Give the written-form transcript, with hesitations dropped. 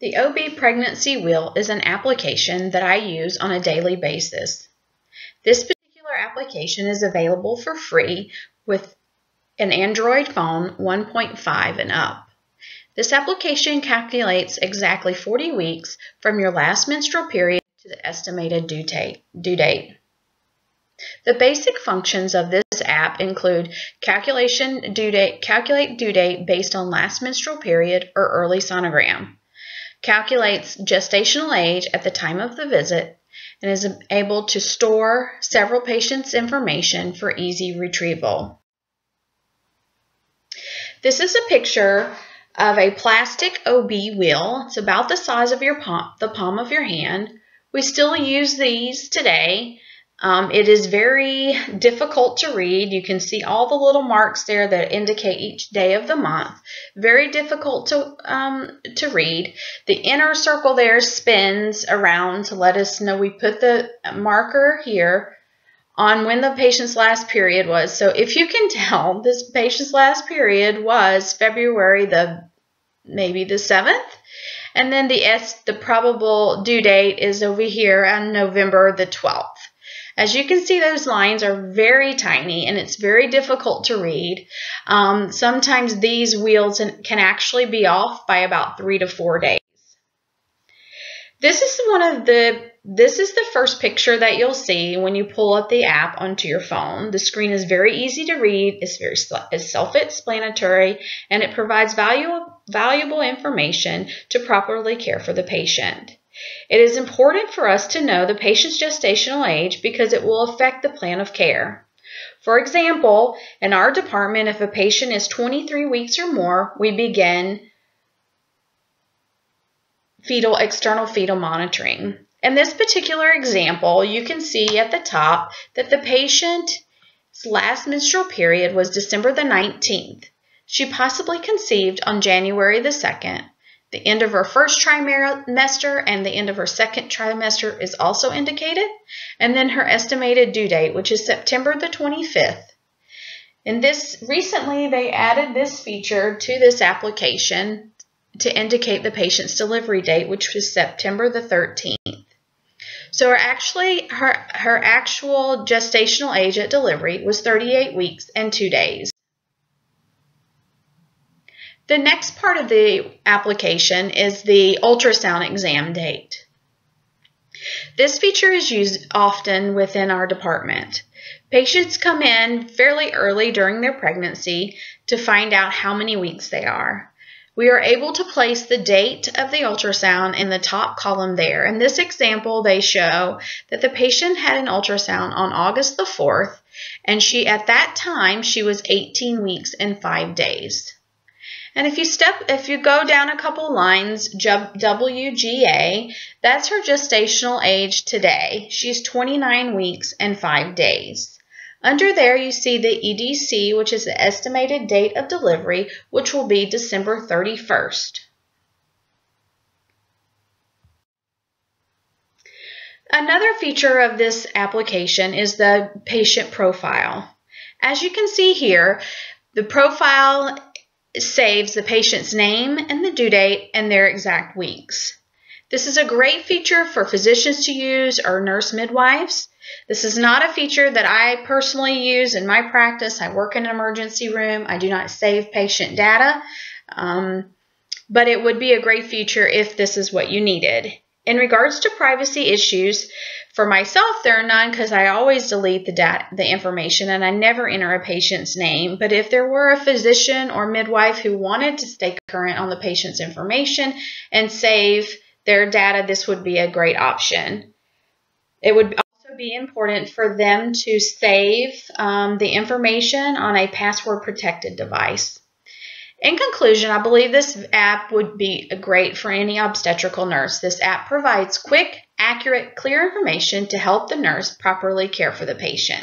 The OB Pregnancy Wheel is an application that I use on a daily basis. This particular application is available for free with an Android phone 1.5 and up. This application calculates exactly 40 weeks from your last menstrual period to the estimated due date. The basic functions of this app include calculate due date based on last menstrual period or early sonogram, calculates gestational age at the time of the visit, and is able to store several patients' information for easy retrieval. This is a picture of a plastic OB wheel. It's about the size of the palm of your hand. We still use these today. It is very difficult to read. You can see all the little marks there that indicate each day of the month. Very difficult to read. The inner circle there spins around to let us know we put the marker here on when the patient's last period was. So if you can tell, this patient's last period was February maybe the 7th. And then the probable due date is over here on November the 12th. As you can see, those lines are very tiny and it's very difficult to read. Sometimes these wheels can actually be off by about 3 to 4 days. This is the first picture that you'll see when you pull up the app onto your phone. The screen is very easy to read, it's self-explanatory, and it provides valuable information to properly care for the patient. It is important for us to know the patient's gestational age because it will affect the plan of care. For example, in our department, if a patient is 23 weeks or more, we begin external fetal monitoring. In this particular example, you can see at the top that the patient's last menstrual period was December the 19th. She possibly conceived on January the 2nd. The end of her first trimester and the end of her second trimester is also indicated. And then her estimated due date, which is September the 25th. Recently they added this feature to this application to indicate the patient's delivery date, which was September the 13th. So her actual gestational age at delivery was 38 weeks and 2 days. The next part of the application is the ultrasound exam date. This feature is used often within our department. Patients come in fairly early during their pregnancy to find out how many weeks they are. We are able to place the date of the ultrasound in the top column there. In this example, they show that the patient had an ultrasound on August the 4th, and at that time, she was 18 weeks and 5 days. And if you go down a couple lines, WGA, that's her gestational age today. She's 29 weeks and 5 days. Under there, you see the EDC, which is the estimated date of delivery, which will be December 31st. Another feature of this application is the patient profile. As you can see here, the profile saves the patient's name and the due date and their exact weeks. This is a great feature for physicians to use or nurse midwives. This is not a feature that I personally use in my practice. I work in an emergency room. I do not save patient data, but it would be a great feature if this is what you needed. In regards to privacy issues, for myself, there are none because I always delete the information and I never enter a patient's name. But if there were a physician or midwife who wanted to stay current on the patient's information and save their data, this would be a great option. It would also be important for them to save the information on a password-protected device. In conclusion, I believe this app would be great for any obstetrical nurse. This app provides quick, accurate, clear information to help the nurse properly care for the patient.